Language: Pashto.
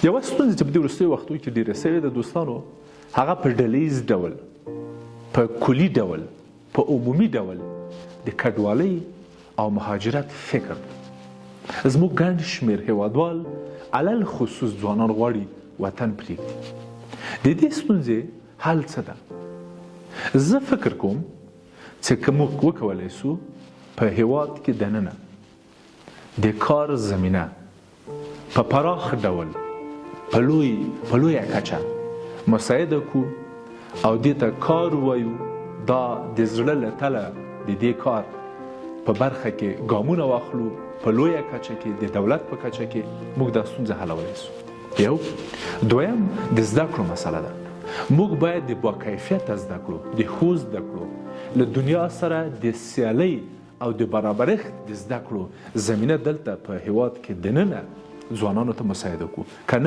یوه ستونزه چې په دې وروستیو وختو کې ډېره سوې ده دوستانو، هغه په ډلییز ډول، په کلي ډول، په عمومي ډول د کډوالۍ او مهاجرت فکر ده. زموږ ګڼ شمېر هیوادوال علل خصوص ځوانان غواړي وطن پرېږدي. د دې ستونزې حل څه ده؟ زه فکر کوم چې که موږ وکولی سو په هیواد کې دننه د کار زمینه په پراخ ډول په لویه کچه مساعده کړو او دې ته کار ووایو، دا د زړه له تله د دې کار په برخه کې ګامونه واخلو، په لویه کچه کې د دولت په کچه کې موږ دا ستونزه حلولی سو. یو. دویم د زده کړو مسله ده. موږ باید د باکیفیته زده کړو، د ښو زده کړو، له دنیا سره د سیالۍ او د برابرښت د زده کړو زمینه دلته په هیواد کې دننه ځوانانو ته مساعده کړو. که نه